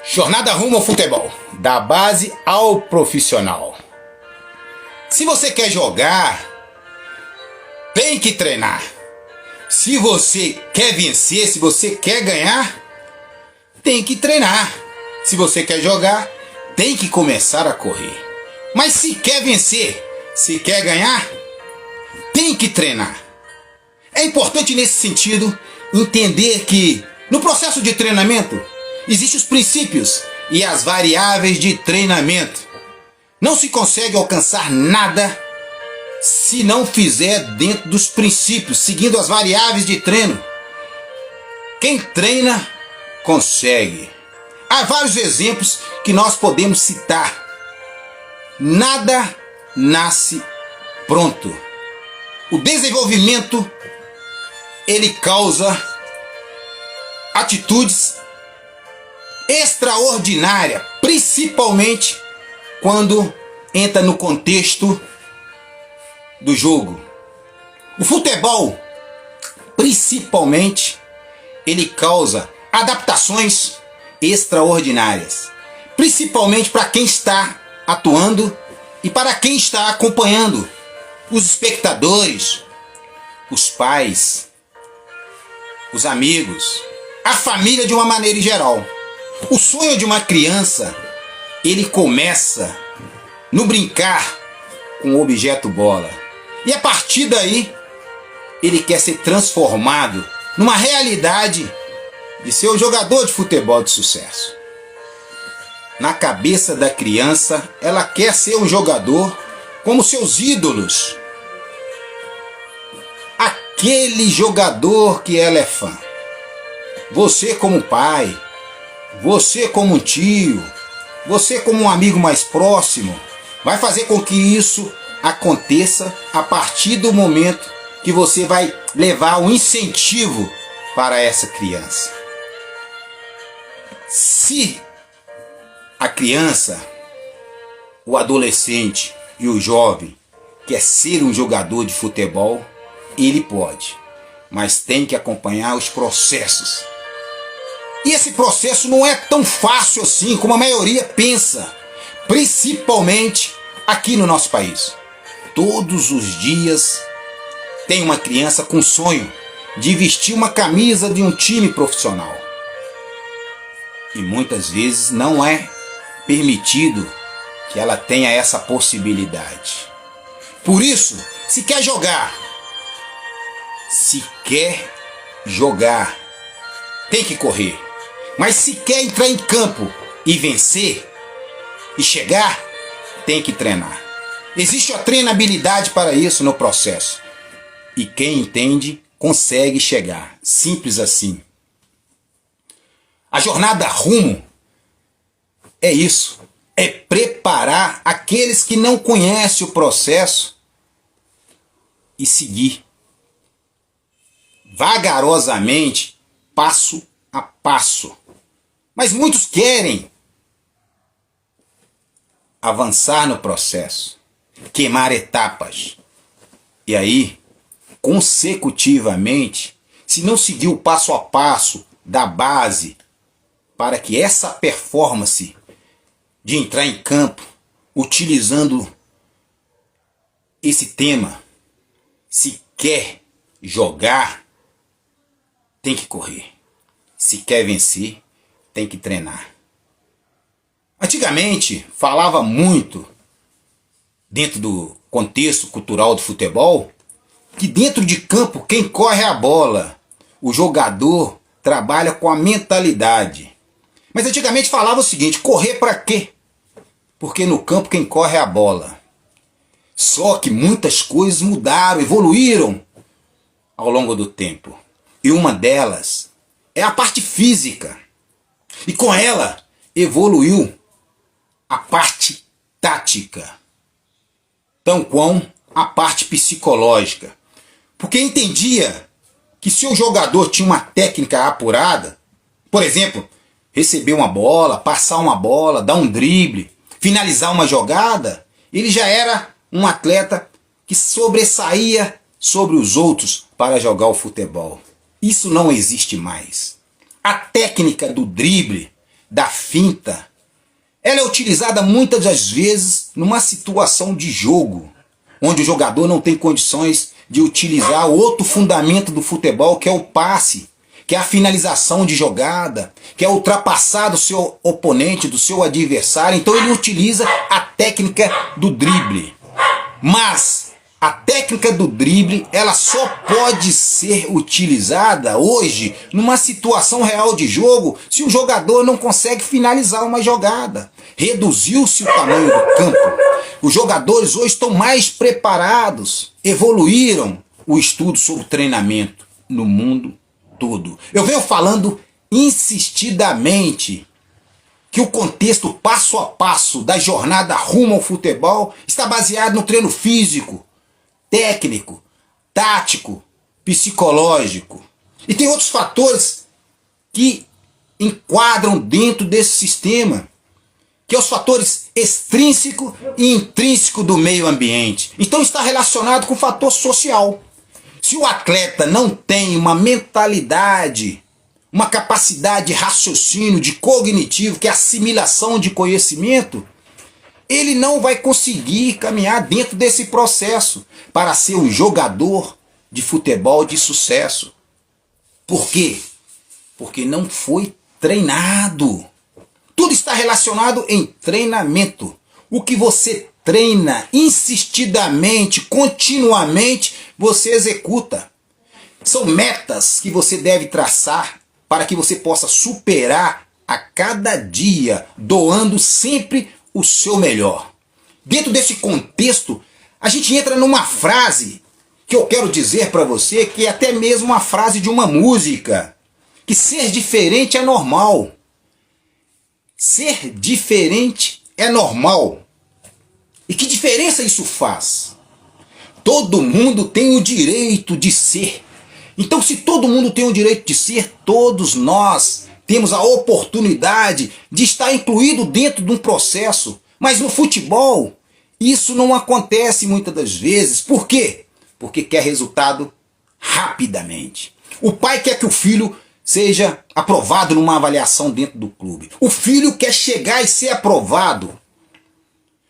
Jornada rumo ao futebol, da base ao profissional. Se você quer jogar, tem que treinar. Se você quer vencer, se você quer ganhar, tem que treinar. Se você quer jogar, tem que começar a correr. Mas se quer vencer, se quer ganhar, tem que treinar. É importante nesse sentido entender que no processo de treinamento existem os princípios e as variáveis de treinamento. Não se consegue alcançar nada se não fizer dentro dos princípios, seguindo as variáveis de treino. Quem treina, consegue. Há vários exemplos que nós podemos citar. Nada nasce pronto. O desenvolvimento, ele causa atitudes extraordinárias, principalmente quando entra no contexto do jogo. O futebol, principalmente, ele causa adaptações extraordinárias, principalmente para quem está atuando e para quem está acompanhando, os espectadores, os pais, os amigos, a família de uma maneira geral. O sonho de uma criança, ele começa no brincar com o objeto bola. E a partir daí, ele quer ser transformado numa realidade de ser um jogador de futebol de sucesso. Na cabeça da criança, ela quer ser um jogador como seus ídolos. Aquele jogador que ela é fã. Você como pai, você como um tio, você como um amigo mais próximo, vai fazer com que isso aconteça a partir do momento que você vai levar um incentivo para essa criança. Se a criança, o adolescente e o jovem quer ser um jogador de futebol, ele pode, mas tem que acompanhar os processos. E esse processo não é tão fácil assim como a maioria pensa, principalmente aqui no nosso país. Todos os dias tem uma criança com sonho de vestir uma camisa de um time profissional. E muitas vezes não é permitido que ela tenha essa possibilidade. Por isso, se quer jogar, tem que correr. Mas se quer entrar em campo e vencer e chegar, tem que treinar. Existe a treinabilidade para isso no processo. E quem entende, consegue chegar. Simples assim. A jornada rumo é isso. É preparar aqueles que não conhecem o processo e seguir vagarosamente, passo a passo. Mas muitos querem avançar no processo, queimar etapas. E aí, consecutivamente, se não seguir o passo a passo da base para que essa performance de entrar em campo, utilizando esse tema, se quer jogar, tem que correr. Se quer vencer, tem que treinar. Antigamente, falava muito, dentro do contexto cultural do futebol, que dentro de campo quem corre é a bola. O jogador trabalha com a mentalidade. Mas antigamente falava o seguinte: correr para quê? Porque no campo quem corre é a bola. Só que muitas coisas mudaram, evoluíram ao longo do tempo. E uma delas é a parte física. E com ela evoluiu a parte tática, tão quão a parte psicológica. Porque entendia que se o jogador tinha uma técnica apurada, por exemplo, receber uma bola, passar uma bola, dar um drible, finalizar uma jogada, ele já era um atleta que sobressaía sobre os outros para jogar o futebol. Isso não existe mais. A técnica do drible da finta, ela é utilizada muitas das vezes numa situação de jogo, onde o jogador não tem condições de utilizar o outro fundamento do futebol, que é o passe, que é a finalização de jogada, que é ultrapassar do seu oponente, do seu adversário. Então ele utiliza a técnica do drible. Mas a técnica do drible, ela só pode ser utilizada hoje numa situação real de jogo se o jogador não consegue finalizar uma jogada. Reduziu-se o tamanho do campo. Os jogadores hoje estão mais preparados, evoluíram o estudo sobre treinamento no mundo todo. Eu venho falando insistidamente que o contexto passo a passo da jornada rumo ao futebol está baseado no treino físico, técnico, tático, psicológico. E tem outros fatores que enquadram dentro desse sistema, que é os fatores extrínseco e intrínseco do meio ambiente. Então está relacionado com o fator social. Se o atleta não tem uma mentalidade, uma capacidade de raciocínio, de cognitivo, que é assimilação de conhecimento, ele não vai conseguir caminhar dentro desse processo para ser um jogador de futebol de sucesso. Por quê? Porque não foi treinado. Tudo está relacionado em treinamento. O que você treina insistidamente, continuamente, você executa. São metas que você deve traçar para que você possa superar a cada dia, doando sempre o seu melhor. Dentro desse contexto, a gente entra numa frase que eu quero dizer para você, que é até mesmo uma frase de uma música, que ser diferente é normal. Ser diferente é normal. E que diferença isso faz? Todo mundo tem o direito de ser. Então, se todo mundo tem o direito de ser, todos nós temos a oportunidade de estar incluído dentro de um processo. Mas no futebol, isso não acontece muitas das vezes. Por quê? Porque quer resultado rapidamente. O pai quer que o filho seja aprovado numa avaliação dentro do clube. O filho quer chegar e ser aprovado.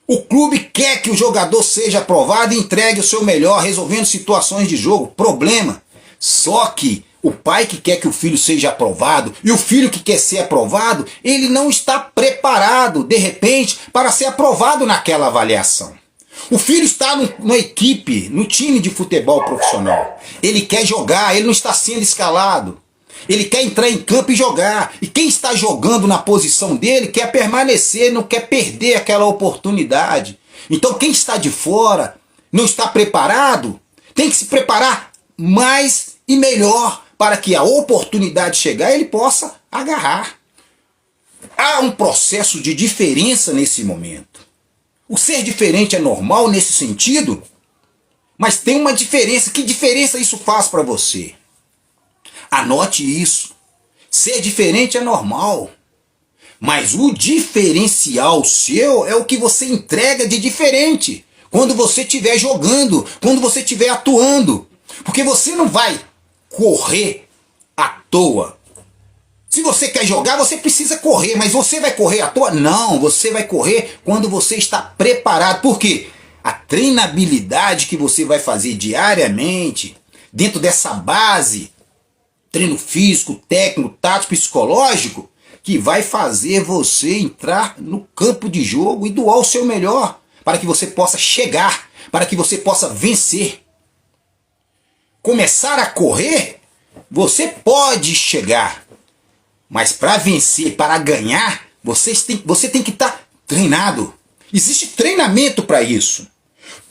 O clube quer que o jogador seja aprovado e entregue o seu melhor, resolvendo situações de jogo, problema. Só que o pai que quer que o filho seja aprovado e o filho que quer ser aprovado, ele não está preparado, de repente, para ser aprovado naquela avaliação. O filho está numa equipe, no time de futebol profissional. Ele quer jogar, ele não está sendo escalado. Ele quer entrar em campo e jogar. E quem está jogando na posição dele quer permanecer, não quer perder aquela oportunidade. Então quem está de fora, não está preparado, tem que se preparar mais e melhor para que a oportunidade chegar ele possa agarrar. Há um processo de diferença nesse momento. O ser diferente é normal nesse sentido, mas tem uma diferença. Que diferença isso faz para você? Anote isso. Ser diferente é normal, mas o diferencial seu é o que você entrega de diferente quando você estiver jogando, quando você estiver atuando. Porque você não vai correr à toa. Se você quer jogar, você precisa correr, mas você vai correr à toa? Não, você vai correr quando você está preparado. Por quê? A treinabilidade que você vai fazer diariamente, dentro dessa base, treino físico, técnico, tático, psicológico, que vai fazer você entrar no campo de jogo e doar o seu melhor, para que você possa chegar, para que você possa vencer. Começar a correr, você pode chegar, mas para vencer, para ganhar, você tem que estar treinado. Existe treinamento para isso.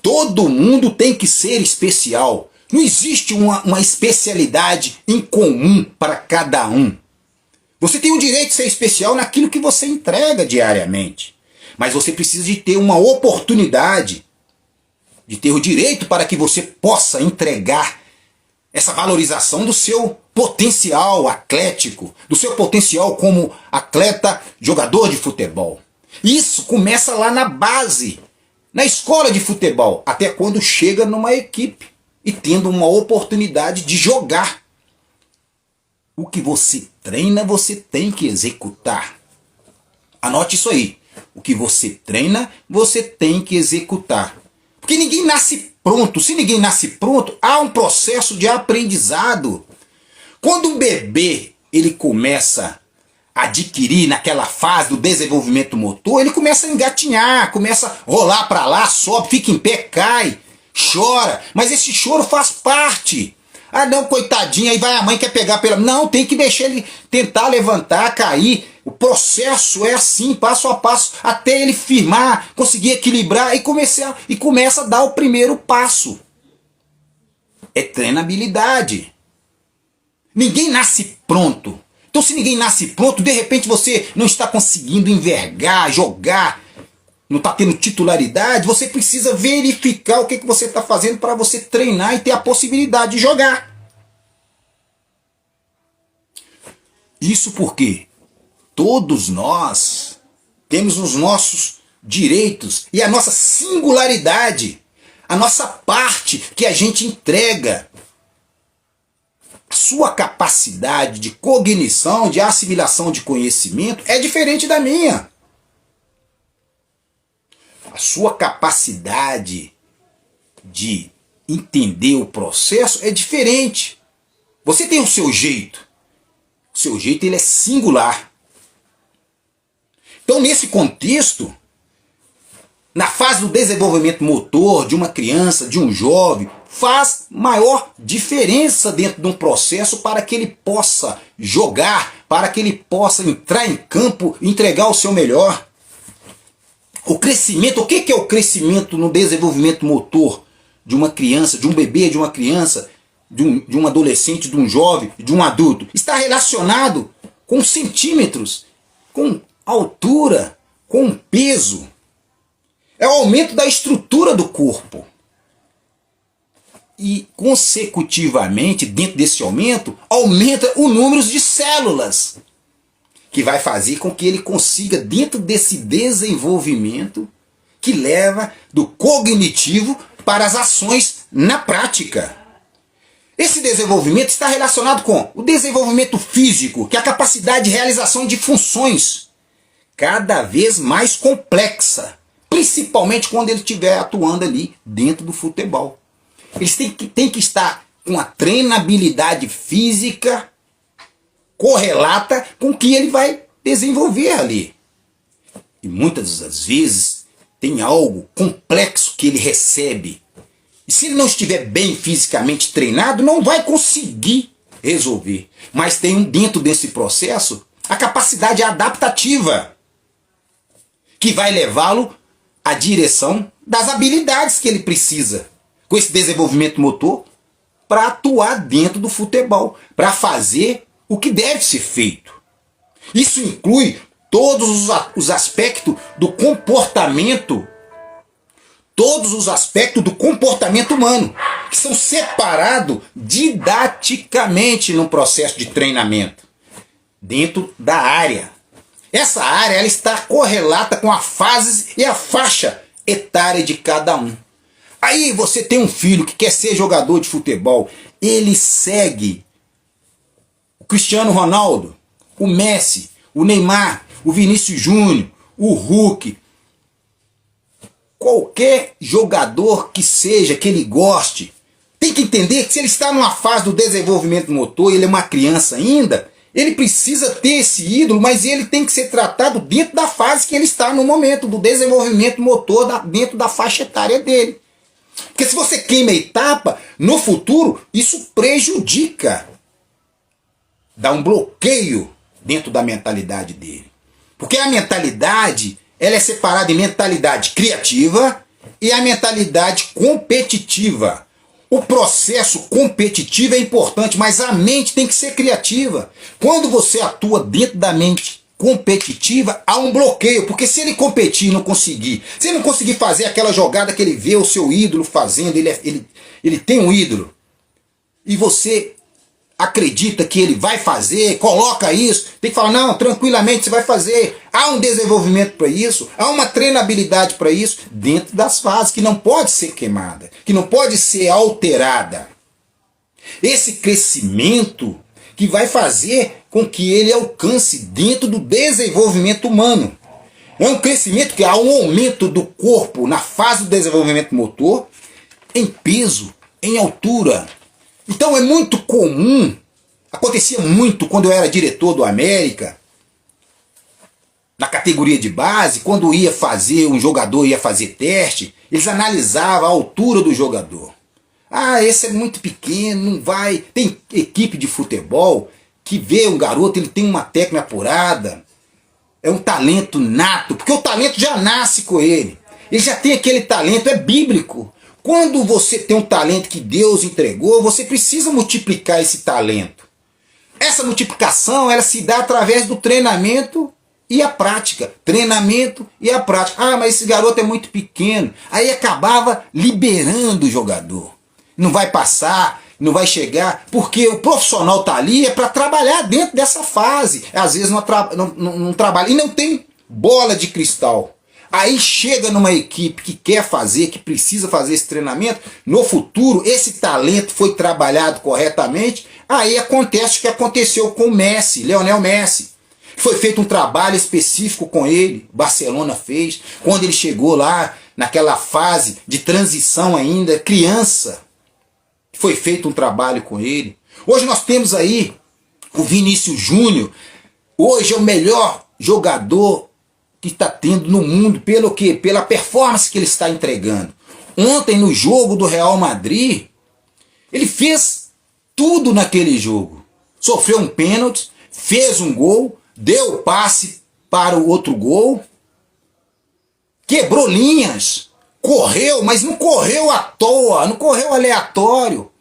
Todo mundo tem que ser especial. Não existe uma especialidade em comum para cada um. Você tem o direito de ser especial naquilo que você entrega diariamente. Mas você precisa de ter uma oportunidade, de ter o direito para que você possa entregar essa valorização do seu potencial atlético, do seu potencial como atleta, jogador de futebol. Isso começa lá na base, na escola de futebol, até quando chega numa equipe e tendo uma oportunidade de jogar. O que você treina, você tem que executar. Anote isso aí. O que você treina, você tem que executar. Porque ninguém nasce pronto. Se ninguém nasce pronto, há um processo de aprendizado. Quando um bebê ele começa a adquirir naquela fase do desenvolvimento motor, ele começa a engatinhar, começa a rolar para lá, sobe, fica em pé, cai, chora. Mas esse choro faz parte. Ah não, coitadinho, aí vai a mãe quer pegar pela... Não, tem que deixar ele tentar levantar, cair. O processo é assim, passo a passo, até ele firmar, conseguir equilibrar e começa a dar o primeiro passo. É treinabilidade. Ninguém nasce pronto. Então se ninguém nasce pronto, de repente você não está conseguindo envergar, jogar, não está tendo titularidade, você precisa verificar o que você está fazendo para você treinar e ter a possibilidade de jogar. Isso porque todos nós temos os nossos direitos e a nossa singularidade, a nossa parte que a gente entrega. A sua capacidade de cognição, de assimilação de conhecimento é diferente da minha. A sua capacidade de entender o processo é diferente. Você tem o seu jeito. O seu jeito ele é singular. Então, nesse contexto, na fase do desenvolvimento motor de uma criança, de um jovem, faz maior diferença dentro de um processo para que ele possa jogar, para que ele possa entrar em campo e entregar o seu melhor. O crescimento, o que é o crescimento no desenvolvimento motor de uma criança, de um bebê, de uma criança, de um adolescente, de um jovem, de um adulto? Está relacionado com centímetros, com altura, com peso. É o aumento da estrutura do corpo. E, consecutivamente, dentro desse aumento, aumenta o número de células, que vai fazer com que ele consiga, dentro desse desenvolvimento, que leva do cognitivo para as ações na prática. Esse desenvolvimento está relacionado com o desenvolvimento físico, que é a capacidade de realização de funções cada vez mais complexa, principalmente quando ele estiver atuando ali dentro do futebol. Eles têm que estar com a treinabilidade física correlata com o que ele vai desenvolver ali. E muitas das vezes tem algo complexo que ele recebe. E se ele não estiver bem fisicamente treinado, não vai conseguir resolver. Mas tem dentro desse processo a capacidade adaptativa, que vai levá-lo à direção das habilidades que ele precisa, com esse desenvolvimento motor, para atuar dentro do futebol, para fazer o que deve ser feito. Isso inclui todos os aspectos do comportamento, todos os aspectos do comportamento humano, que são separados didaticamente no processo de treinamento, dentro da área. Essa área ela está correlata com a fase e a faixa etária de cada um. Aí você tem um filho que quer ser jogador de futebol, ele segue o Cristiano Ronaldo, o Messi, o Neymar, o Vinícius Júnior, o Hulk, qualquer jogador que seja, que ele goste, tem que entender que se ele está numa fase do desenvolvimento motor, ele é uma criança ainda, ele precisa ter esse ídolo, mas ele tem que ser tratado dentro da fase que ele está no momento, do desenvolvimento motor, dentro da faixa etária dele. Porque se você queima a etapa, no futuro, isso prejudica, dá um bloqueio dentro da mentalidade dele. Porque a mentalidade, ela é separada em mentalidade criativa e a mentalidade competitiva. O processo competitivo é importante, mas a mente tem que ser criativa. Quando você atua dentro da mente competitiva, há um bloqueio, porque se ele competir e não conseguir, se ele não conseguir fazer aquela jogada que ele vê o seu ídolo fazendo, ele tem um ídolo, e você acredita que ele vai fazer, coloca isso, tem que falar, não, tranquilamente você vai fazer. Há um desenvolvimento para isso, há uma treinabilidade para isso, dentro das fases, que não pode ser queimada, que não pode ser alterada. Esse crescimento que vai fazer com que ele alcance dentro do desenvolvimento humano. É um crescimento que há um aumento do corpo na fase do desenvolvimento motor, em peso, em altura. Então é muito comum, acontecia muito quando eu era diretor do América, na categoria de base, quando um jogador ia fazer teste, eles analisavam a altura do jogador. Ah, esse é muito pequeno, não vai. Tem equipe de futebol que vê um garoto, ele tem uma técnica apurada, é um talento nato, porque o talento já nasce com ele. Ele já tem aquele talento, é bíblico. Quando você tem um talento que Deus entregou, você precisa multiplicar esse talento. Essa multiplicação, ela se dá através do treinamento e a prática. Treinamento e a prática. Ah, mas esse garoto é muito pequeno. Aí acabava liberando o jogador. Não vai passar, não vai chegar, porque o profissional está ali é para trabalhar dentro dessa fase. Às vezes não trabalha e não tem bola de cristal. Aí chega numa equipe que quer fazer, que precisa fazer esse treinamento, no futuro esse talento foi trabalhado corretamente, aí acontece o que aconteceu com o Messi, Lionel Messi. Foi feito um trabalho específico com ele, Barcelona fez, quando ele chegou lá, naquela fase de transição ainda, criança. Foi feito um trabalho com ele. Hoje nós temos aí o Vinícius Júnior. Hoje é o melhor jogador que está tendo no mundo. Pelo quê? Pela performance que ele está entregando. Ontem no jogo do Real Madrid, ele fez tudo naquele jogo. Sofreu um pênalti, fez um gol, deu o passe para o outro gol, quebrou linhas. Correu, mas não correu à toa, não correu aleatório.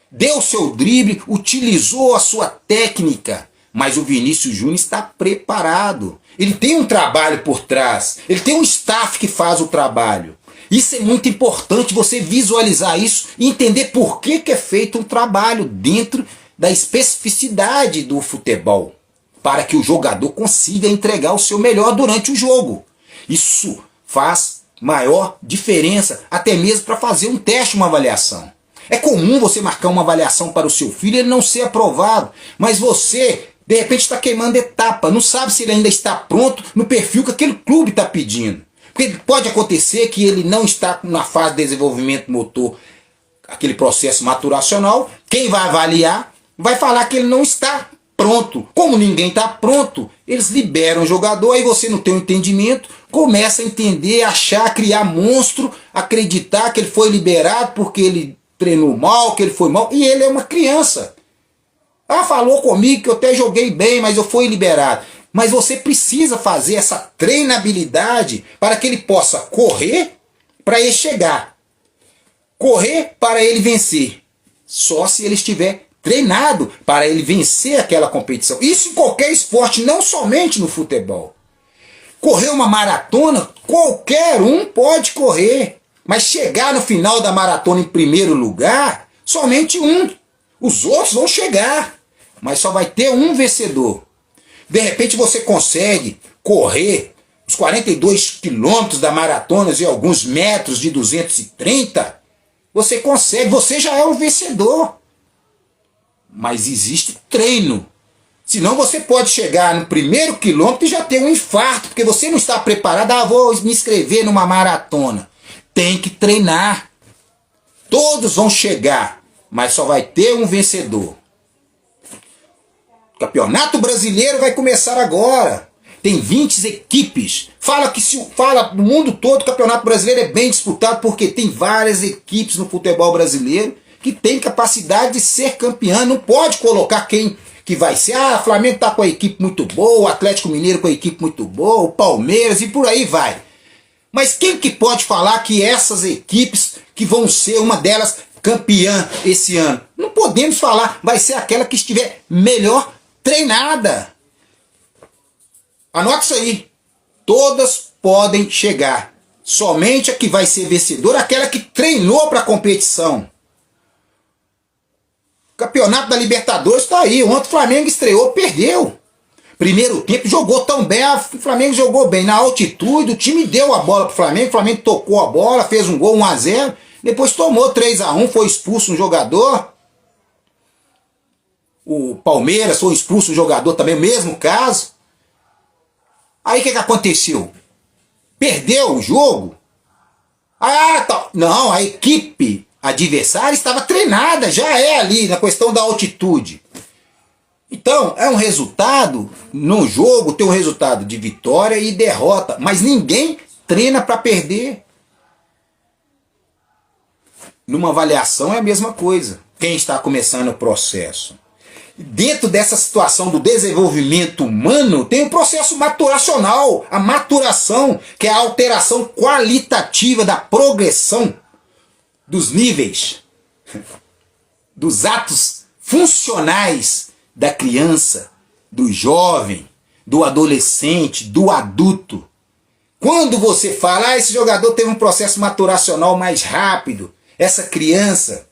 Deu seu drible, utilizou a sua técnica. Mas o Vinícius Júnior está preparado. Ele tem um trabalho por trás. Ele tem um staff que faz o trabalho. Isso é muito importante, você visualizar isso e entender por que é feito um trabalho dentro da especificidade do futebol. Para que o jogador consiga entregar o seu melhor durante o jogo. Isso faz maior diferença, até mesmo para fazer um teste, uma avaliação. É comum você marcar uma avaliação para o seu filho e ele não ser aprovado, mas você, de repente, está queimando etapa, não sabe se ele ainda está pronto no perfil que aquele clube está pedindo. Porque pode acontecer que ele não está na fase de desenvolvimento motor, aquele processo maturacional, quem vai avaliar vai falar que ele não está pronto. Como ninguém está pronto, eles liberam o jogador, aí você não tem um entendimento, começa a entender, achar, criar monstro, acreditar que ele foi liberado porque ele treinou mal, que ele foi mal, e ele é uma criança. Ah, falou comigo que eu até joguei bem, mas eu fui liberado. Mas você precisa fazer essa treinabilidade para que ele possa correr para ele chegar. Correr para ele vencer. Só se ele estiver treinado para ele vencer aquela competição. Isso em qualquer esporte, não somente no futebol. Correr uma maratona, qualquer um pode correr. Mas chegar no final da maratona em primeiro lugar, somente um. Os outros vão chegar, mas só vai ter um vencedor. De repente você consegue correr os 42 quilômetros da maratona e alguns metros de 230. Você consegue, você já é o vencedor. Mas existe treino. Senão você pode chegar no primeiro quilômetro e já ter um infarto, porque você não está preparado. Ah, vou me inscrever numa maratona. Tem que treinar. Todos vão chegar, mas só vai ter um vencedor. O Campeonato Brasileiro vai começar agora. Tem 20 equipes. Fala no mundo todo o Campeonato Brasileiro é bem disputado porque tem várias equipes no futebol brasileiro que tem capacidade de ser campeã. Não pode colocar quem que vai ser. Ah, o Flamengo está com a equipe muito boa, o Atlético Mineiro com a equipe muito boa, o Palmeiras e por aí vai. Mas quem que pode falar que essas equipes que vão ser uma delas campeã esse ano? Não podemos falar, vai ser aquela que estiver melhor treinada. Anote isso aí. Todas podem chegar. Somente a que vai ser vencedora é aquela que treinou para a competição. O Campeonato da Libertadores está aí. Ontem o Flamengo estreou, perdeu. Primeiro tempo jogou tão bem, o Flamengo jogou bem. Na altitude, o time deu a bola para o Flamengo tocou a bola, fez um gol 1-0, depois tomou 3-1, foi expulso um jogador. O Palmeiras foi expulso um jogador também, o mesmo caso. Aí o que aconteceu? Perdeu o jogo? Ah, tá. Não, a equipe adversária estava treinada, já é ali na questão da altitude. Então, é um resultado, no jogo tem um resultado de vitória e derrota, mas ninguém treina para perder. Numa avaliação é a mesma coisa. Quem está começando o processo? Dentro dessa situação do desenvolvimento humano, tem um processo maturacional, a maturação, que é a alteração qualitativa da progressão dos níveis, dos atos funcionais da criança, do jovem, do adolescente, do adulto. Quando você fala, esse jogador teve um processo maturacional mais rápido, essa criança,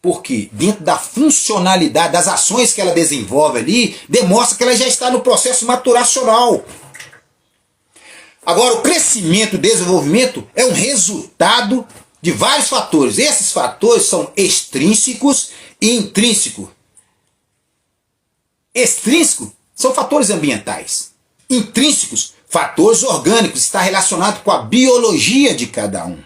porque dentro da funcionalidade, das ações que ela desenvolve ali, demonstra que ela já está no processo maturacional. Agora, o crescimento e desenvolvimento é um resultado de vários fatores. Esses fatores são extrínsecos e intrínsecos. Extrínsecos são fatores ambientais. Intrínsecos, fatores orgânicos, está relacionado com a biologia de cada um.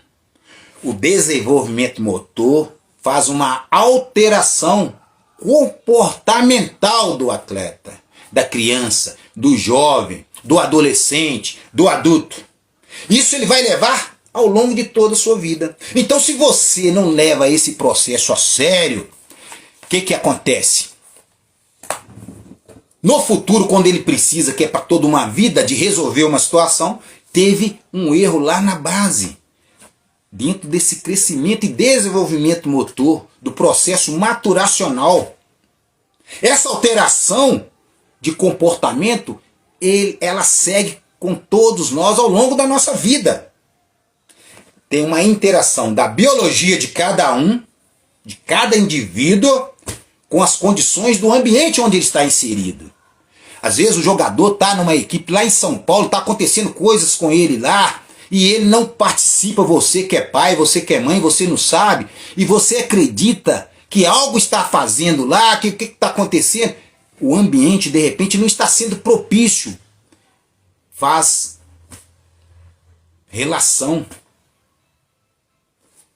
O desenvolvimento motor faz uma alteração comportamental do atleta, da criança, do jovem, do adolescente, do adulto. Isso ele vai levar ao longo de toda a sua vida. Então, se você não leva esse processo a sério, o que acontece? No futuro, quando ele precisa, que é para toda uma vida, de resolver uma situação, teve um erro lá na base. Dentro desse crescimento e desenvolvimento motor, do processo maturacional. Essa alteração de comportamento, ela segue com todos nós ao longo da nossa vida. Tem uma interação da biologia de cada um, de cada indivíduo, com as condições do ambiente onde ele está inserido. Às vezes o jogador está numa equipe lá em São Paulo, está acontecendo coisas com ele lá, e ele não participa, você que é pai, você que é mãe, você não sabe, e você acredita que algo está fazendo lá, que o que está acontecendo? O ambiente, de repente, não está sendo propício. Faz relação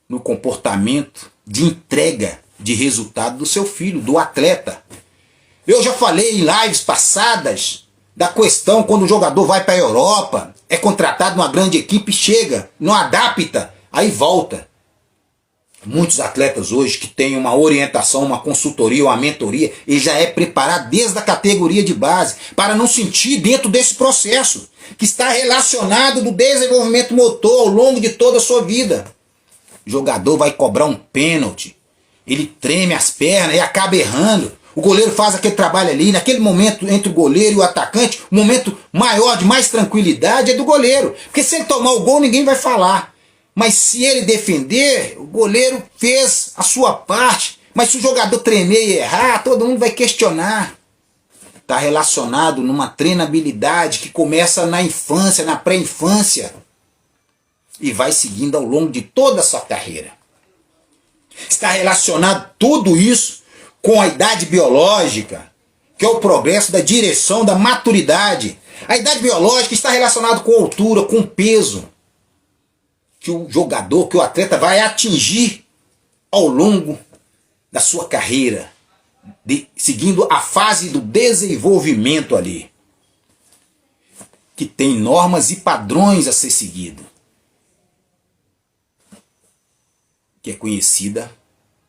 no comportamento de entrega de resultado do seu filho, do atleta. Eu já falei em lives passadas da questão quando o jogador vai para a Europa, é contratado numa grande equipe, chega, não adapta, aí volta. Muitos atletas hoje que têm uma orientação, uma consultoria, uma mentoria, ele já é preparado desde a categoria de base para não sentir dentro desse processo que está relacionado no desenvolvimento motor ao longo de toda a sua vida. O jogador vai cobrar um pênalti, ele treme as pernas e acaba errando. O goleiro faz aquele trabalho ali, naquele momento entre o goleiro e o atacante, o momento maior, de mais tranquilidade é do goleiro. Porque se ele tomar o gol, ninguém vai falar. Mas se ele defender, o goleiro fez a sua parte. Mas se o jogador tremer e errar, todo mundo vai questionar. Está relacionado numa treinabilidade que começa na infância, na pré-infância, e vai seguindo ao longo de toda a sua carreira. Está relacionado tudo isso com a idade biológica, que é o progresso da direção da maturidade. A idade biológica está relacionada com a altura, com o peso que o jogador, que o atleta vai atingir ao longo da sua carreira, seguindo a fase do desenvolvimento ali, que tem normas e padrões a ser seguido, que é conhecida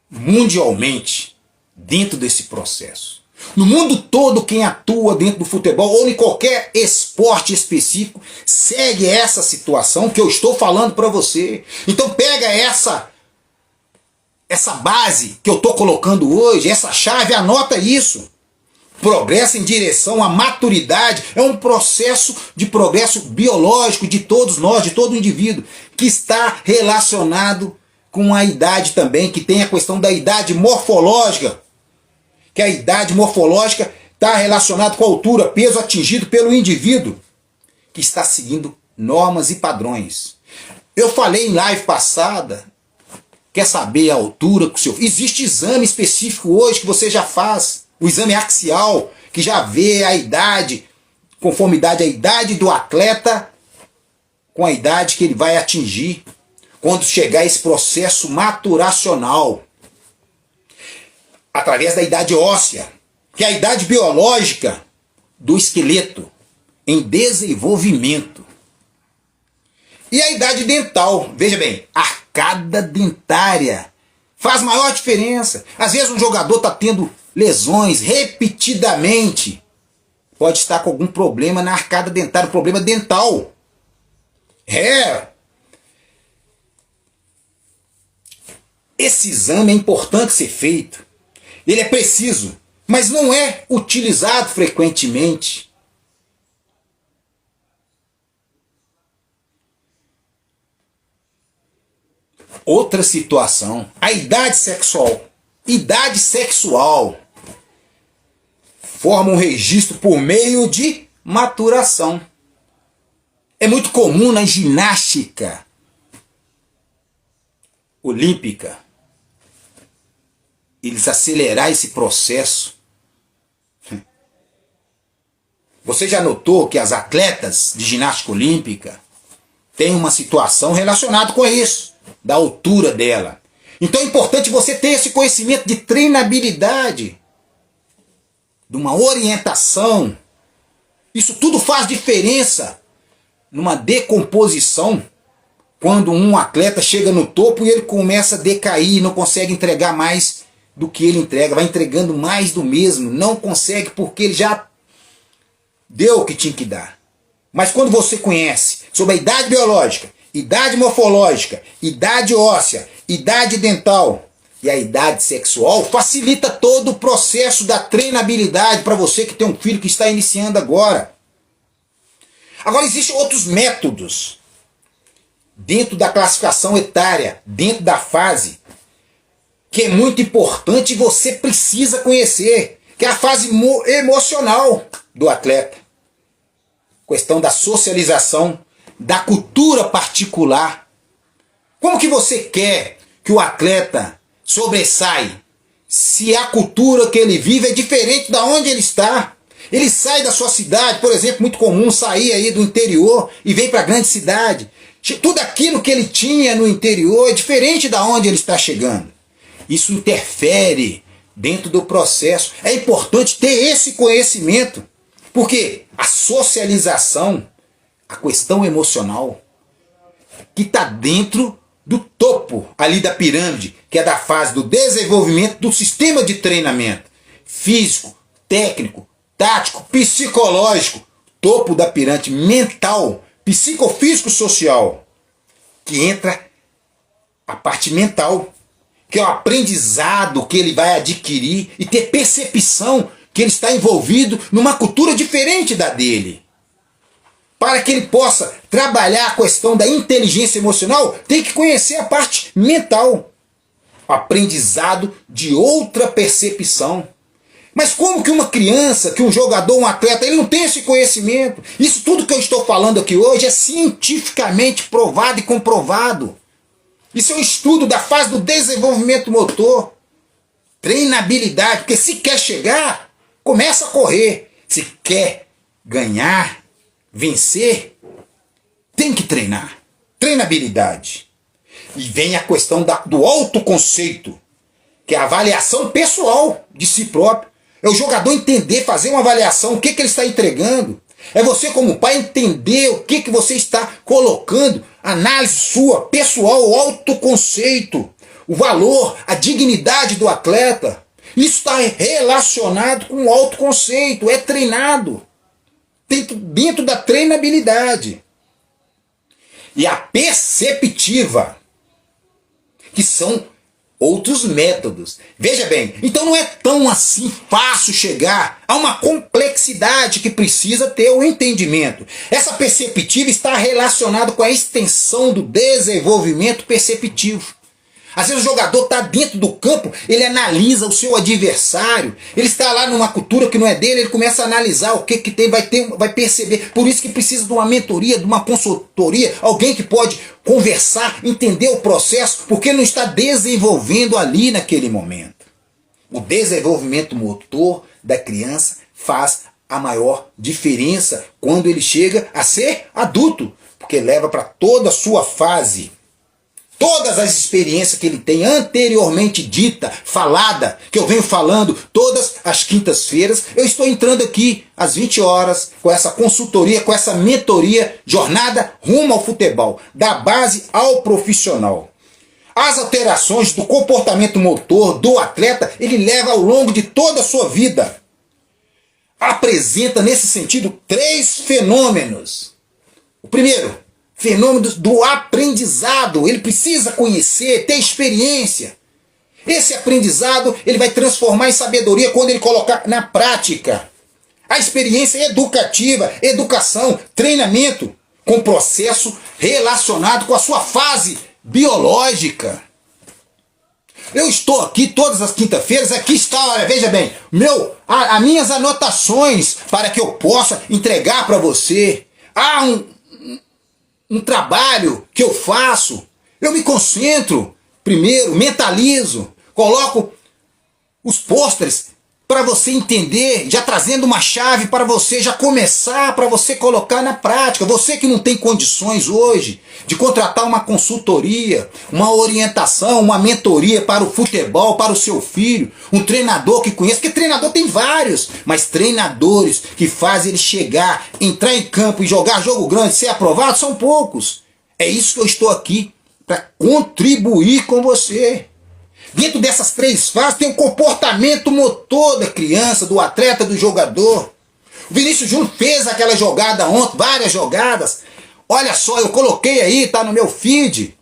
mundialmente dentro desse processo. No mundo todo, quem atua dentro do futebol ou em qualquer esporte específico segue essa situação que eu estou falando para você. Então pega essa base que eu estou colocando hoje, essa chave, anota isso. Progresso em direção à maturidade é um processo de progresso biológico de todos nós, de todo indivíduo, que está relacionado com a idade também, que tem a questão da idade morfológica, que a idade morfológica está relacionada com a altura, peso atingido pelo indivíduo, que está seguindo normas e padrões. Eu falei em live passada, quer saber a altura que o seu... Existe exame específico hoje que você já faz, o exame axial, que já vê a idade, conformidade à idade do atleta com a idade que ele vai atingir, quando chegar esse processo maturacional, através da idade óssea, que é a idade biológica do esqueleto em desenvolvimento. E a idade dental, veja bem, arcada dentária faz maior diferença. Às vezes um jogador está tendo lesões repetidamente, pode estar com algum problema na arcada dentária, problema dental. Esse exame é importante ser feito. Ele é preciso, mas não é utilizado frequentemente. Outra situação, a idade sexual. Idade sexual forma um registro por meio de maturação. É muito comum na ginástica olímpica eles acelerar esse processo. Você já notou que as atletas de ginástica olímpica têm uma situação relacionada com isso, da altura dela. Então é importante você ter esse conhecimento de treinabilidade, de uma orientação. Isso tudo faz diferença numa decomposição, quando um atleta chega no topo e ele começa a decair, não consegue entregar mais do que ele entrega, vai entregando mais do mesmo, não consegue porque ele já deu o que tinha que dar. Mas quando você conhece sobre a idade biológica, idade morfológica, idade óssea, idade dental e a idade sexual, facilita todo o processo da treinabilidade para você que tem um filho que está iniciando agora. Agora existem outros métodos dentro da classificação etária, dentro da fase, que é muito importante e você precisa conhecer, que é a fase emocional do atleta. Questão da socialização, da cultura particular. Como que você quer que o atleta sobressaia se a cultura que ele vive é diferente da onde ele está? Ele sai da sua cidade, por exemplo, muito comum sair aí do interior e vem para a grande cidade. Tudo aquilo que ele tinha no interior é diferente da onde ele está chegando. Isso interfere dentro do processo. É importante ter esse conhecimento, porque a socialização, a questão emocional, que está dentro do topo ali da pirâmide, que é da fase do desenvolvimento do sistema de treinamento físico, técnico, tático, psicológico, topo da pirâmide mental, psicofísico social, que entra a parte mental, que é o aprendizado que ele vai adquirir e ter percepção que ele está envolvido numa cultura diferente da dele. Para que ele possa trabalhar a questão da inteligência emocional, tem que conhecer a parte mental. O aprendizado de outra percepção. Mas como que uma criança, que um jogador, um atleta, ele não tem esse conhecimento? Isso tudo que eu estou falando aqui hoje é cientificamente provado e comprovado. Isso é um estudo da fase do desenvolvimento motor. Treinabilidade, porque se quer chegar, começa a correr. Se quer ganhar, vencer, tem que treinar. Treinabilidade. E vem a questão do autoconceito, que é a avaliação pessoal de si próprio. É o jogador entender, fazer uma avaliação, o que ele está entregando. É você como pai entender o que você está colocando, análise sua, pessoal, o autoconceito, o valor, a dignidade do atleta. Isso está relacionado com o autoconceito, é treinado dentro da treinabilidade. E a perceptiva, que são outros métodos. Veja bem, então não é tão assim fácil chegar a uma complexidade que precisa ter o entendimento. Essa perceptiva está relacionada com a extensão do desenvolvimento perceptivo. Às vezes o jogador está dentro do campo, ele analisa o seu adversário, ele está lá numa cultura que não é dele, ele começa a analisar o que tem, vai perceber. Por isso que precisa de uma mentoria, de uma consultoria, alguém que pode conversar, entender o processo, porque ele não está desenvolvendo ali naquele momento. O desenvolvimento motor da criança faz a maior diferença quando ele chega a ser adulto, porque leva para toda a sua fase. Todas as experiências que ele tem anteriormente dita, falada, que eu venho falando todas as quintas-feiras, eu estou entrando aqui às 20 horas com essa consultoria, com essa mentoria, jornada rumo ao futebol, da base ao profissional. As alterações do comportamento motor do atleta, ele leva ao longo de toda a sua vida. Apresenta nesse sentido 3 fenômenos. O primeiro, fenômeno do aprendizado. Ele precisa conhecer, ter experiência. Esse aprendizado ele vai transformar em sabedoria quando ele colocar na prática. A experiência educativa, educação, treinamento, com processo relacionado com a sua fase biológica. Eu estou aqui todas as quintas-feiras, aqui está, olha, veja bem, as minhas anotações para que eu possa entregar para você. Há um trabalho que eu faço, eu me concentro, primeiro, mentalizo, coloco os pôsteres para você entender, já trazendo uma chave para você já começar, para você colocar na prática. Você que não tem condições hoje de contratar uma consultoria, uma orientação, uma mentoria para o futebol, para o seu filho, um treinador que conhece, porque treinador tem vários, mas treinadores que fazem ele chegar, entrar em campo e jogar jogo grande, ser aprovado, são poucos. É isso que eu estou aqui, para contribuir com você. Dentro dessas 3 fases tem o comportamento motor da criança, do atleta, do jogador. O Vinícius Júnior fez aquela jogada ontem, várias jogadas. Olha só, eu coloquei aí, tá no meu feed.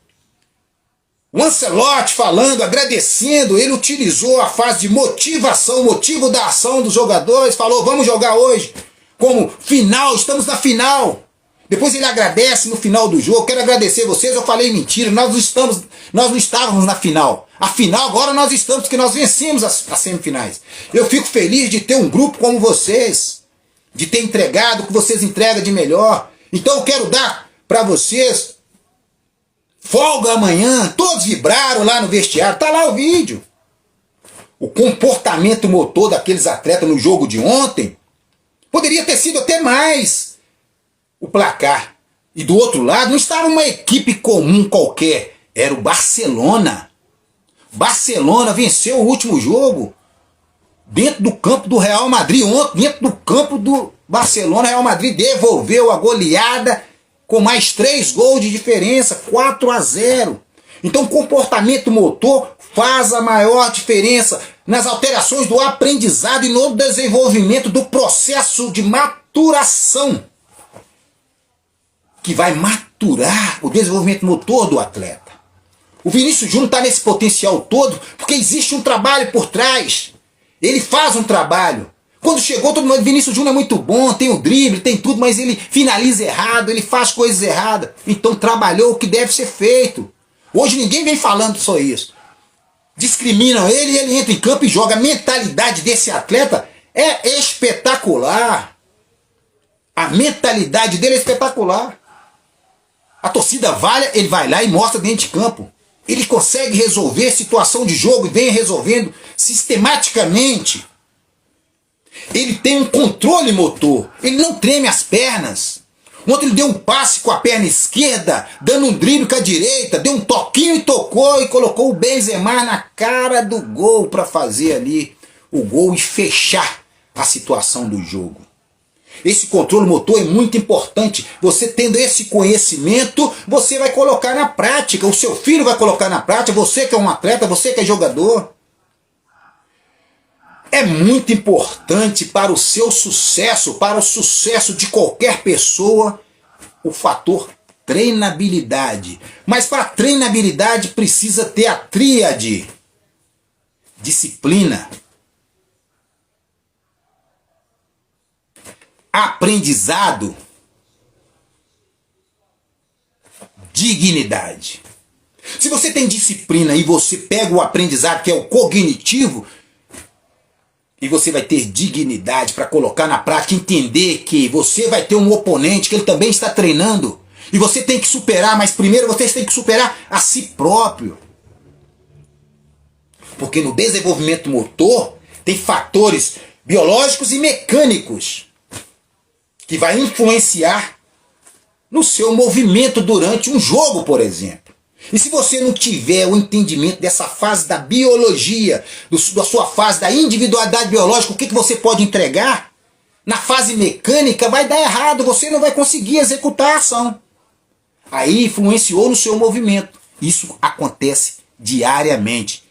O Ancelotti falando, agradecendo, ele utilizou a fase de motivação, o motivo da ação dos jogadores, falou, vamos jogar hoje. Como final, estamos na final. Depois ele agradece no final do jogo, quero agradecer vocês, eu falei mentira, nós não estávamos na final. A final agora nós estamos, porque nós vencemos as semifinais. Eu fico feliz de ter um grupo como vocês, de ter entregado o que vocês entregam de melhor. Então eu quero dar para vocês folga amanhã, todos vibraram lá no vestiário, tá lá o vídeo. O comportamento motor daqueles atletas no jogo de ontem poderia ter sido até mais o placar. E do outro lado não estava uma equipe comum qualquer, era o Barcelona. Barcelona venceu o último jogo dentro do campo do Real Madrid. Ontem, dentro do campo do Barcelona, Real Madrid devolveu a goleada com mais 3 gols de diferença, 4-0. Então o comportamento motor faz a maior diferença nas alterações do aprendizado e no desenvolvimento do processo de maturação, que vai maturar o desenvolvimento motor do atleta. O Vinícius Júnior está nesse potencial todo porque existe um trabalho por trás. Ele faz um trabalho. Quando chegou, todo mundo, Vinícius Júnior é muito bom, tem o drible, tem tudo, mas ele finaliza errado, ele faz coisas erradas. Então trabalhou o que deve ser feito. Hoje ninguém vem falando só isso. Discriminam ele e ele entra em campo e joga. A mentalidade desse atleta é espetacular. A mentalidade dele é espetacular. A torcida valha, ele vai lá e mostra dentro de campo. Ele consegue resolver situação de jogo e vem resolvendo sistematicamente. Ele tem um controle motor. Ele não treme as pernas. Ontem ele deu um passe com a perna esquerda, dando um drible com a direita, deu um toquinho e tocou e colocou o Benzema na cara do gol para fazer ali o gol e fechar a situação do jogo. Esse controle motor é muito importante. Você tendo esse conhecimento, você vai colocar na prática. O seu filho vai colocar na prática. Você que é um atleta, você que é jogador. É muito importante para o seu sucesso, para o sucesso de qualquer pessoa, o fator treinabilidade. Mas para a treinabilidade precisa ter a tríade: disciplina, aprendizado, dignidade. Se você tem disciplina e você pega o aprendizado, que é o cognitivo, e você vai ter dignidade para colocar na prática, entender que você vai ter um oponente que ele também está treinando, e você tem que superar, mas primeiro você tem que superar a si próprio. Porque no desenvolvimento motor tem fatores biológicos e mecânicos. que vai influenciar no seu movimento durante um jogo, por exemplo. E se você não tiver o entendimento dessa fase da biologia, da sua fase da individualidade biológica, o que você pode entregar, na fase mecânica vai dar errado, você não vai conseguir executar a ação. Aí influenciou no seu movimento. Isso acontece diariamente.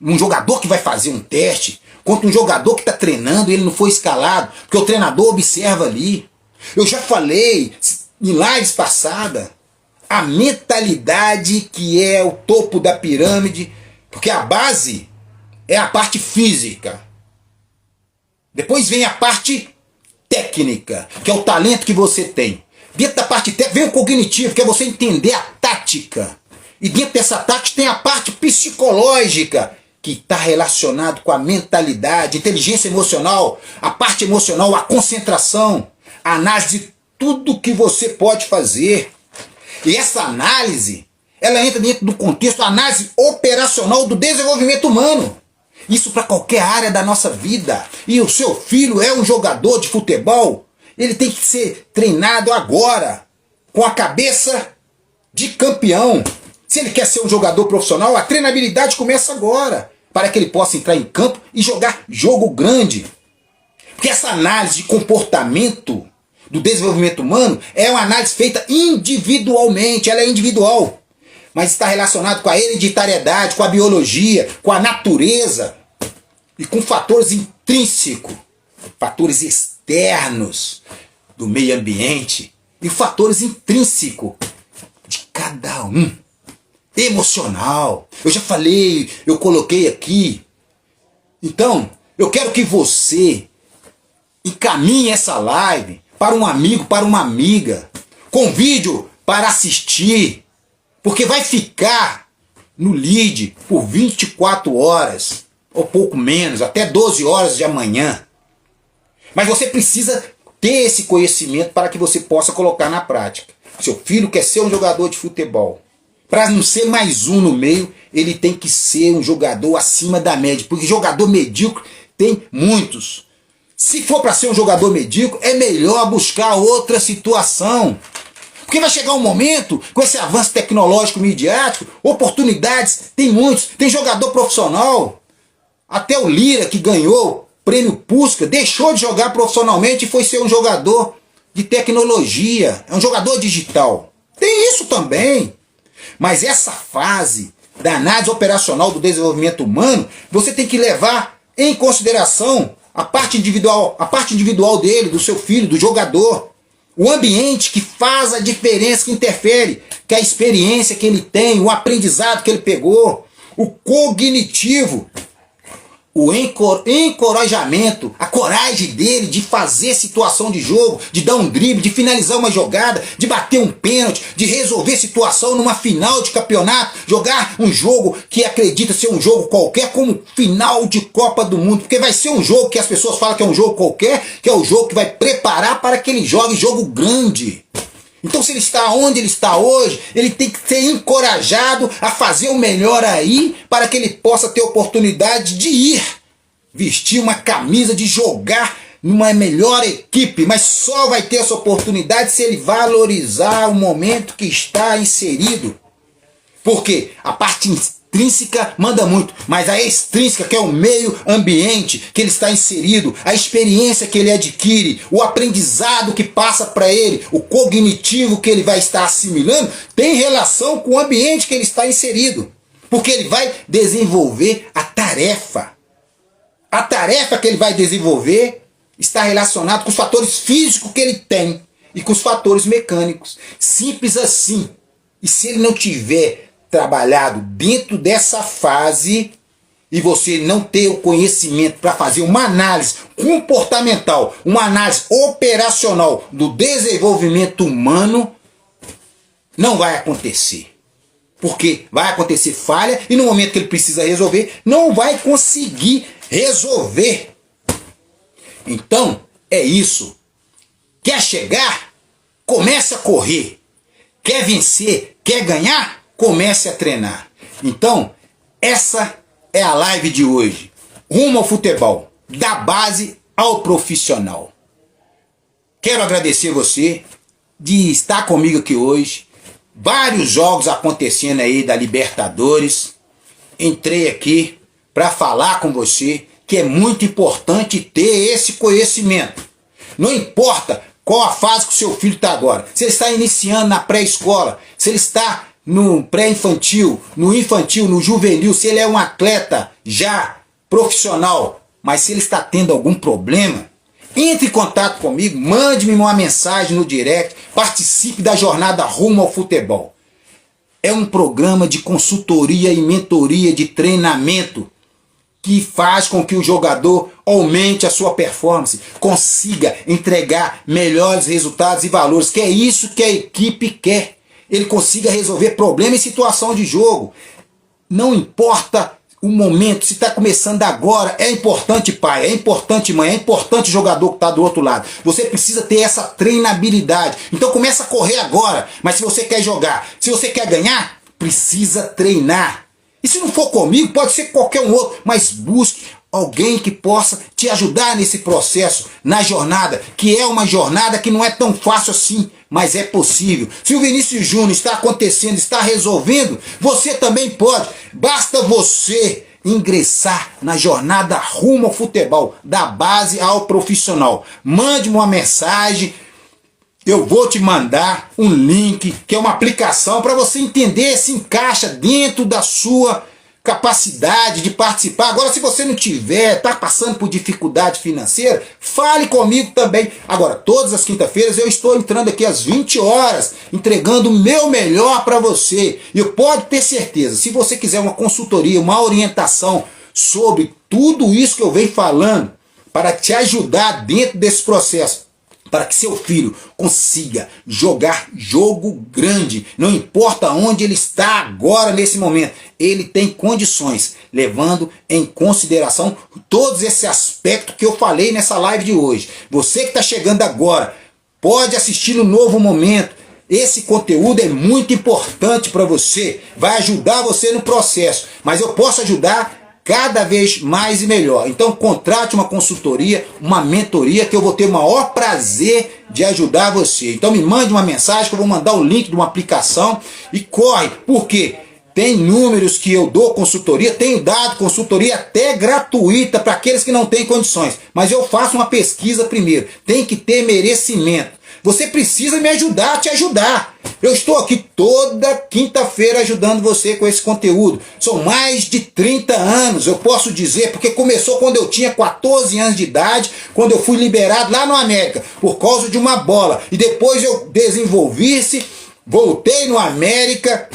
Um jogador que vai fazer um teste contra um jogador que está treinando e ele não foi escalado, porque o treinador observa ali. Eu já falei em lives passadas, a mentalidade que é o topo da pirâmide, porque a base é a parte física. Depois vem a parte técnica, que é o talento que você tem. Dentro da parte técnica vem o cognitivo, que é você entender a tática. E dentro dessa tática tem a parte psicológica, que está relacionado com a mentalidade, inteligência emocional, a parte emocional, a concentração, a análise de tudo que você pode fazer. E essa análise, ela entra dentro do contexto da análise operacional do desenvolvimento humano. Isso para qualquer área da nossa vida. E o seu filho é um jogador de futebol, ele tem que ser treinado agora, com a cabeça de campeão. Se ele quer ser um jogador profissional, a treinabilidade começa agora, para que ele possa entrar em campo e jogar jogo grande. Porque essa análise de comportamento do desenvolvimento humano é uma análise feita individualmente, ela é individual. Mas está relacionado com a hereditariedade, com a biologia, com a natureza e com fatores intrínsecos, fatores externos do meio ambiente e fatores intrínsecos de cada um. Emocional. Eu já falei, eu coloquei aqui. Então, eu quero que você encaminhe essa live para um amigo, para uma amiga, com vídeo para assistir, porque vai ficar no lead por 24 horas, ou pouco menos, até 12 horas de amanhã. Mas você precisa ter esse conhecimento para que você possa colocar na prática. Seu filho quer ser um jogador de futebol. Para não ser mais um no meio, ele tem que ser um jogador acima da média, porque jogador medíocre tem muitos. Se for para ser um jogador medíocre, é melhor buscar outra situação. Porque vai chegar um momento, com esse avanço tecnológico midiático, oportunidades, tem muitos, tem jogador profissional. Até o Lira, que ganhou o prêmio Puskás, deixou de jogar profissionalmente e foi ser um jogador de tecnologia, é um jogador digital. Tem isso também. Mas essa fase da análise operacional do desenvolvimento humano, você tem que levar em consideração a parte individual dele, do seu filho, do jogador. O ambiente que faz a diferença, que interfere, que é a experiência que ele tem, o aprendizado que ele pegou, o cognitivo, o encorajamento, a coragem dele de fazer situação de jogo, de dar um drible, de finalizar uma jogada, de bater um pênalti, de resolver situação numa final de campeonato, jogar um jogo que acredita ser um jogo qualquer como final de Copa do Mundo, porque vai ser um jogo que as pessoas falam que é um jogo qualquer, que é o jogo que vai preparar para que ele jogue jogo grande. Então, se ele está onde ele está hoje, ele tem que ser encorajado a fazer o melhor aí, para que ele possa ter oportunidade de ir vestir uma camisa, de jogar numa melhor equipe, mas só vai ter essa oportunidade se ele valorizar o momento que está inserido. Porque a parte intrínseca manda muito, mas a extrínseca, que é o meio ambiente que ele está inserido, a experiência que ele adquire, o aprendizado que passa para ele, o cognitivo que ele vai estar assimilando, tem relação com o ambiente que ele está inserido. Porque ele vai desenvolver a tarefa. A tarefa que ele vai desenvolver está relacionada com os fatores físicos que ele tem e com os fatores mecânicos. Simples assim. E se ele não tiver trabalhado dentro dessa fase e você não ter o conhecimento para fazer uma análise comportamental, uma análise operacional do desenvolvimento humano, não vai acontecer. Porque vai acontecer falha e no momento que ele precisa resolver, não vai conseguir resolver. Então, é isso. Quer chegar? Comece a correr. Quer vencer? Quer ganhar? Comece a treinar. Então, essa é a live de hoje. Rumo ao futebol, da base ao profissional. quero agradecer você de estar comigo aqui hoje. Vários jogos acontecendo aí da Libertadores. Entrei aqui para falar com você que é muito importante ter esse conhecimento. Não importa qual a fase que o seu filho está agora. Se ele está iniciando na pré-escola, se ele está no pré-infantil, no infantil, no juvenil, se ele é um atleta já profissional, mas se ele está tendo algum problema, entre em contato comigo, mande-me uma mensagem no direct, participe da jornada Rumo ao Futebol. É um programa de consultoria e mentoria de treinamento que faz com que o jogador aumente a sua performance, consiga entregar melhores resultados e valores, que é isso que a equipe quer. Ele consiga resolver problemas em situação de jogo. Não importa o momento, se está começando agora, é importante pai, é importante mãe, é importante o jogador que está do outro lado. Você precisa ter essa treinabilidade. Então começa a correr agora, mas se você quer jogar, se você quer ganhar, precisa treinar. E se não for comigo, pode ser qualquer um outro, mas busque alguém que possa te ajudar nesse processo, na jornada, que é uma jornada que não é tão fácil assim, mas é possível. Se o Vinícius Júnior está acontecendo, está resolvendo, você também pode. Basta você ingressar na jornada Rumo ao Futebol, da base ao profissional. Mande-me uma mensagem. Eu vou te mandar um link, que é uma aplicação para você entender se encaixa dentro da sua capacidade de participar. Agora, se você não tiver, está passando por dificuldade financeira, fale comigo também. Agora, todas as quinta-feiras eu estou entrando aqui às 20 horas, entregando o meu melhor para você. E eu pode ter certeza, se você quiser uma consultoria, uma orientação sobre tudo isso que eu venho falando, para te ajudar dentro desse processo, para que seu filho consiga jogar jogo grande, não importa onde ele está agora nesse momento, ele tem condições, levando em consideração todos esses aspectos que eu falei nessa live de hoje. Você que está chegando agora, pode assistir no novo momento. Esse conteúdo é muito importante para você, vai ajudar você no processo, mas eu posso ajudar cada vez mais e melhor. Então contrate uma consultoria, uma mentoria, que eu vou ter o maior prazer de ajudar você. Então me mande uma mensagem que eu vou mandar o link de uma aplicação e corre, porque tem números que eu dou consultoria, tenho dado consultoria até gratuita para aqueles que não têm condições, mas eu faço uma pesquisa primeiro, tem que ter merecimento. Você precisa me ajudar a te ajudar. Eu estou aqui toda quinta-feira ajudando você com esse conteúdo. São mais de 30 anos, eu posso dizer, porque começou quando eu tinha 14 anos de idade, quando eu fui liberado lá no América, por causa de uma bola. E depois eu desenvolvi-se, voltei no América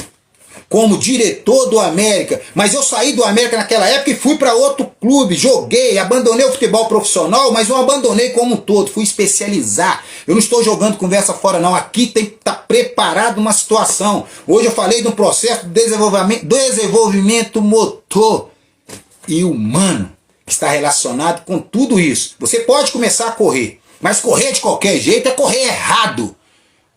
como diretor do América, mas eu saí do América naquela época e fui para outro clube, joguei, abandonei o futebol profissional, mas não abandonei como um todo, fui especializar. Eu não estou jogando conversa fora não, aqui tem que estar preparado uma situação. Hoje eu falei de um processo de desenvolvimento motor e humano, que está relacionado com tudo isso. Você pode começar a correr, mas correr de qualquer jeito é correr errado.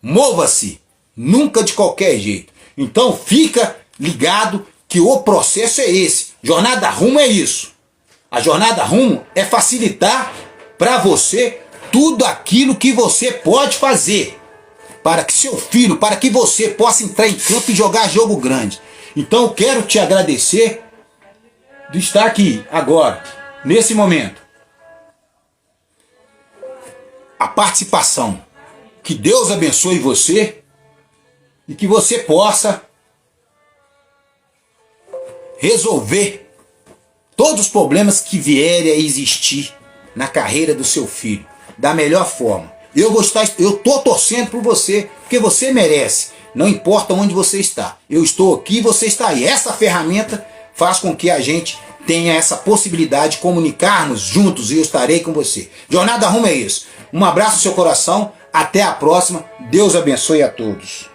Mova-se, nunca de qualquer jeito. Então fica ligado que o processo é esse. Jornada Rumo é isso. A jornada Rumo é facilitar para você tudo aquilo que você pode fazer para que seu filho, para que você possa entrar em campo e jogar jogo grande. Então eu quero te agradecer de estar aqui agora, nesse momento. A participação. Que Deus abençoe você e que você possa resolver todos os problemas que vierem a existir na carreira do seu filho da melhor forma. Eu estou torcendo por você, porque você merece. Não importa onde você está. Eu estou aqui, você está aí. Essa ferramenta faz com que a gente tenha essa possibilidade de comunicarmos juntos e eu estarei com você. Jornada Rumo é isso. Um abraço no seu coração. Até a próxima. Deus abençoe a todos.